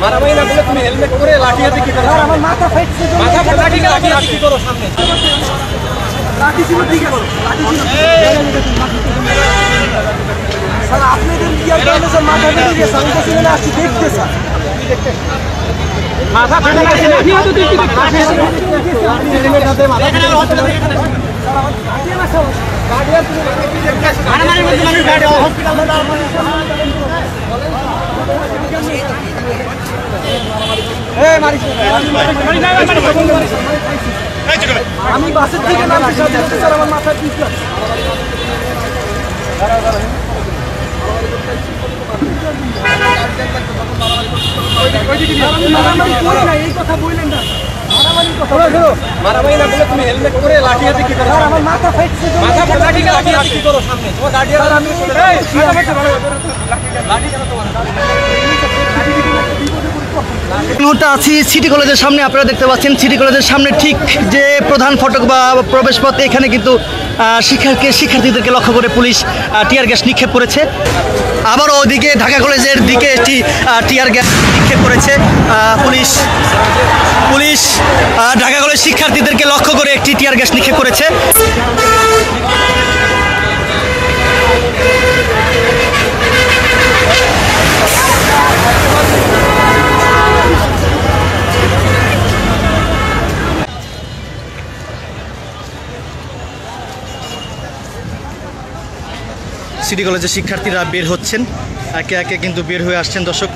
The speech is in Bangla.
মারামারি না বলে তুমি হেলমেট পরে লাঠি হাতে কি করো? আমার মাথা ফাইটছে, মাথা ফাটা ঠিক আছে, লাঠি কি করো সামনে? লাঠি ছিল ঠিক আছে, লাঠি ছিল। স্যার আপনাদের কি আর কারণে স্যার মাথা ফেটে গেছে? আমি তো সিনেমা আসছি দেখতে স্যার। মাথা ফেটে গেছে, লাঠি হাতে তুই কি দেখছিস? হেলমেট হাতে মাথা ফেটে গেছে। স্যার আমার গাড়ি না স্যার, গাড়ি আর তুমি মারামারির মধ্যে মানুষ গাড়ি হসপিটালে দাও। আমি বাসের থেকে নামতে চাচ্ছি স্যার, আমার মাথার পিছ এই কথা বললেন না। মারামারি না বলে তুমি হেলমেট পরে লাঠি হাতে কি করো? আমার মাথা ফাইটছে, মাথা ফাটা ঠিক আছে, লাঠি হাতে কি করো সামনে? তোমার গাড়ি আর আমি লাঠি কেন তোমার? মুহূর্তে আছি সিটি কলেজের সামনে। আপনারা দেখতে পাচ্ছেন সিটি কলেজের সামনে ঠিক যে প্রধান ফটক বা প্রবেশ পথ, এখানে কিন্তু শিক্ষার্থীদেরকে লক্ষ্য করে পুলিশ টিয়ার গ্যাস নিক্ষেপ করেছে। আবারও ওদিকে ঢাকা কলেজের দিকে একটি টিয়ার গ্যাস নিক্ষেপ করেছে পুলিশ ঢাকা কলেজ শিক্ষার্থীদেরকে লক্ষ্য করে একটি টিয়ার গ্যাস নিক্ষেপ করেছে। সিটি কলেজের শিক্ষার্থীরা বের হচ্ছেন, একে একে কিন্তু বের হয়ে আসছেন দর্শক।